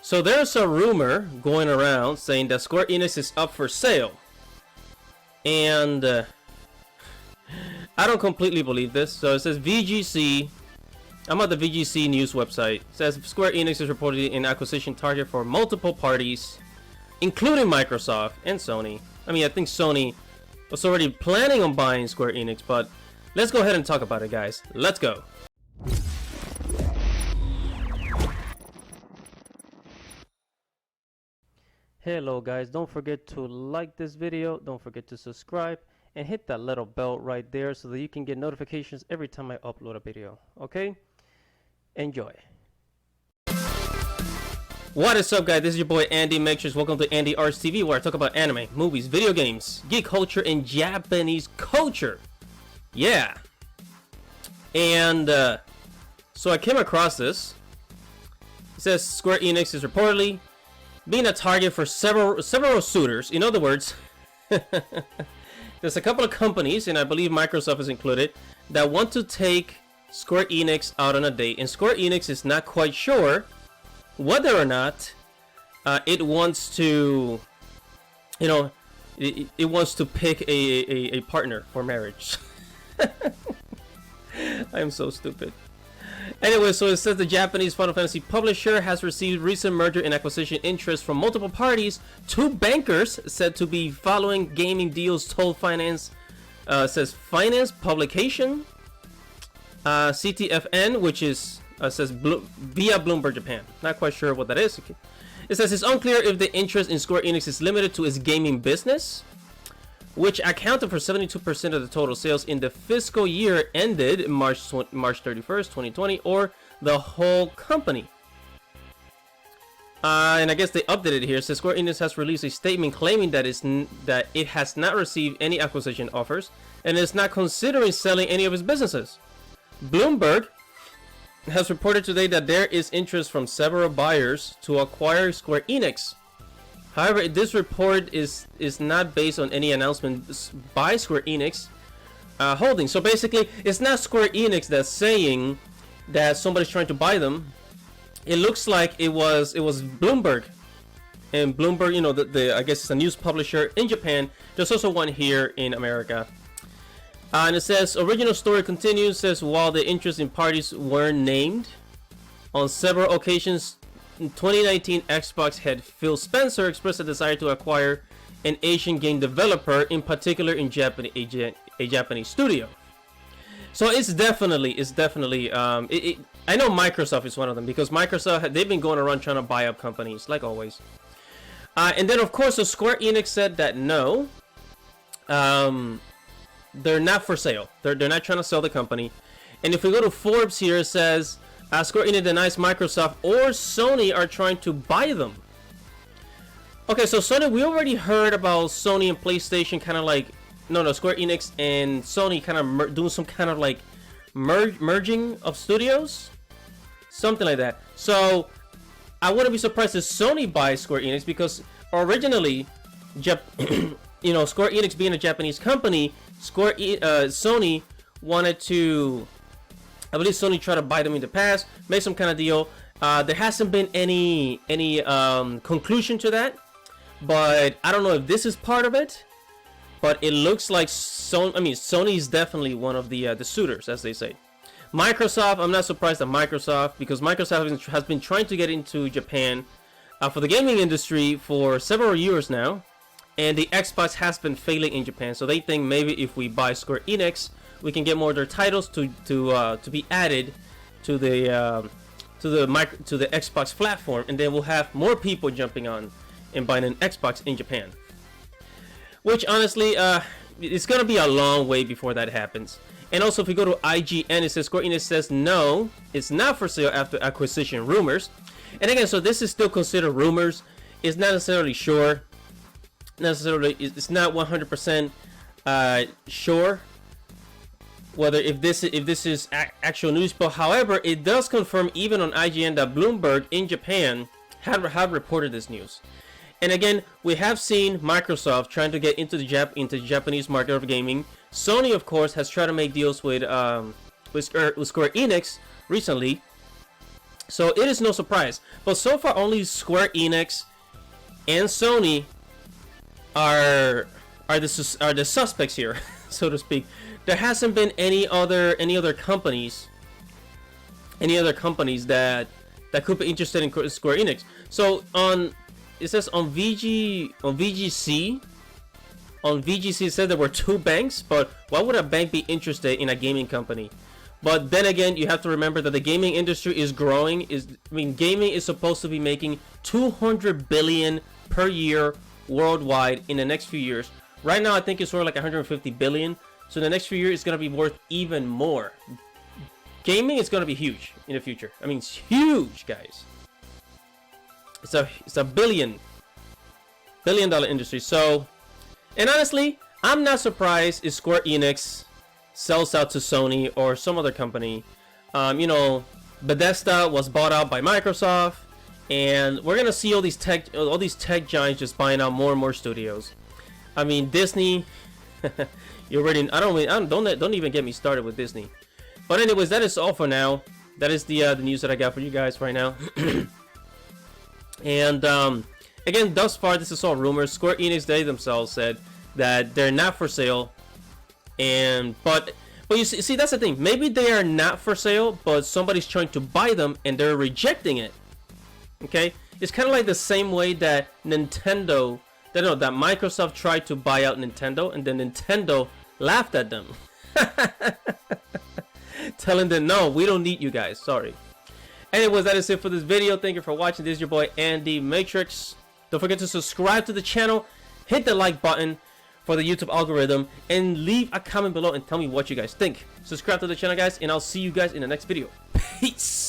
So there's a rumor going around saying that Square Enix is up for sale. And I don't completely believe this. So it says VGC. I'm at the VGC news website. It says Square Enix is reportedly an acquisition target for multiple parties, including Microsoft and Sony. I mean, I think Sony was already planning on buying Square Enix, but let's go ahead and talk about it, guys. Let's go. Hello guys, don't forget to like this video, don't forget to subscribe, and hit that little bell right there so that you can get notifications every time I upload a video, okay? Enjoy. What is up guys, this is your boy Andy Makes. Welcome to Andy Arts TV, where I talk about anime, movies, video games, geek culture, and Japanese culture. Yeah. And so I came across this. It says Square Enix is reportedly being a target for several suitors. In other words, there's a couple of companies, and I believe Microsoft is included, that want to take Square Enix out on a date, and Square Enix is not quite sure whether or not it wants to, you know, it wants to pick a partner for marriage. I am so stupid. Anyway, so it says the Japanese Final Fantasy publisher has received recent merger and acquisition interest from multiple parties. Two bankers said to be following gaming deals told Finance, says Finance Publication, CTFN, which is, says via Bloomberg Japan. Not quite sure what that is. It says it's unclear if the interest in Square Enix is limited to its gaming business, which accounted for 72% of the total sales in the fiscal year ended March 31st, 2020, or the whole company. And I guess they updated it here. It says Square Enix has released a statement claiming that it has not received any acquisition offers and is not considering selling any of its businesses. Bloomberg has reported today that there is interest from several buyers to acquire Square Enix. However, this report is not based on any announcement by Square Enix Holdings. So basically, it's not Square Enix that's saying that somebody's trying to buy them. It looks like it was Bloomberg, and Bloomberg, you know, I guess it's a news publisher in Japan. There's also one here in America. And it says original story continues. Says while the interest in parties weren't named on several occasions. In 2019, Xbox head Phil Spencer expressed a desire to acquire an Asian game developer, in particular in a Japanese studio. So it's definitely I know Microsoft is one of them, because Microsoft, they've been going around trying to buy up companies like always. And then of course, so Square Enix said that no, they're not for sale. They're not trying to sell the company. And if we go to Forbes here, it says Square Enix denies Microsoft or Sony are trying to buy them. Okay, so Sony, we already heard about Sony and PlayStation kind of like, no, Square Enix and Sony kind of doing some kind of like merging of studios, something like that. So I wouldn't be surprised if Sony buys Square Enix, because originally, you know, Square Enix being a Japanese company, Sony wanted to, I believe Sony tried to buy them in the past, make some kind of deal. There hasn't been any conclusion to that, but I don't know if this is part of it. But it looks like Sony is definitely one of the suitors, as they say. Microsoft, I'm not surprised at Microsoft, because Microsoft has been trying to get into Japan for the gaming industry for several years now, and the Xbox has been failing in Japan. So they think maybe if we buy Square Enix, we can get more of their titles to be added to the Xbox platform, and then we'll have more people jumping on and buying an Xbox in Japan. Which honestly, it's gonna be a long way before that happens. And also, if we go to IGN, it says Square Enix says no, it's not for sale after acquisition rumors. And again, so this is still considered rumors. It's not necessarily sure. It's not 100% sure whether if this is actual news, but however, it does confirm even on IGN that Bloomberg in Japan have reported this news. And again, we have seen Microsoft trying to get into the Japanese market of gaming. Sony, of course, has tried to make deals with Square Enix recently. So it is no surprise. But so far, only Square Enix and Sony are the suspects here, so to speak. There hasn't been any other companies that could be interested in Square Enix. So it says on VGC it said there were 2 banks, but why would a bank be interested in a gaming company? But then again, you have to remember that the gaming industry is growing. Gaming is supposed to be making 200 billion per year worldwide in the next few years. Right now, I think it's worth like 150 billion. So in the next few years, it's gonna be worth even more. Gaming is gonna be huge in the future. I mean, it's huge, guys. It's a billion dollar industry. So, and honestly, I'm not surprised if Square Enix sells out to Sony or some other company. You know, Bethesda was bought out by Microsoft, and we're gonna see all these tech giants just buying out more and more studios. I mean, Disney. You already. Don't even get me started with Disney. But anyways, that is all for now. That is the news that I got for you guys right now. And again, thus far, this is all rumors. Square Enix, they themselves said that they're not for sale. But you see, that's the thing. Maybe they are not for sale, but somebody's trying to buy them and they're rejecting it. Okay, it's kind of like the same way that that Microsoft tried to buy out Nintendo, and then Nintendo laughed at them, telling them, "No, we don't need you guys. Sorry." Anyways, that is it for this video. Thank you for watching. This is your boy Andy Matrix. Don't forget to subscribe to the channel, hit the like button for the YouTube algorithm, and leave a comment below and tell me what you guys think. Subscribe to the channel, guys, and I'll see you guys in the next video. Peace.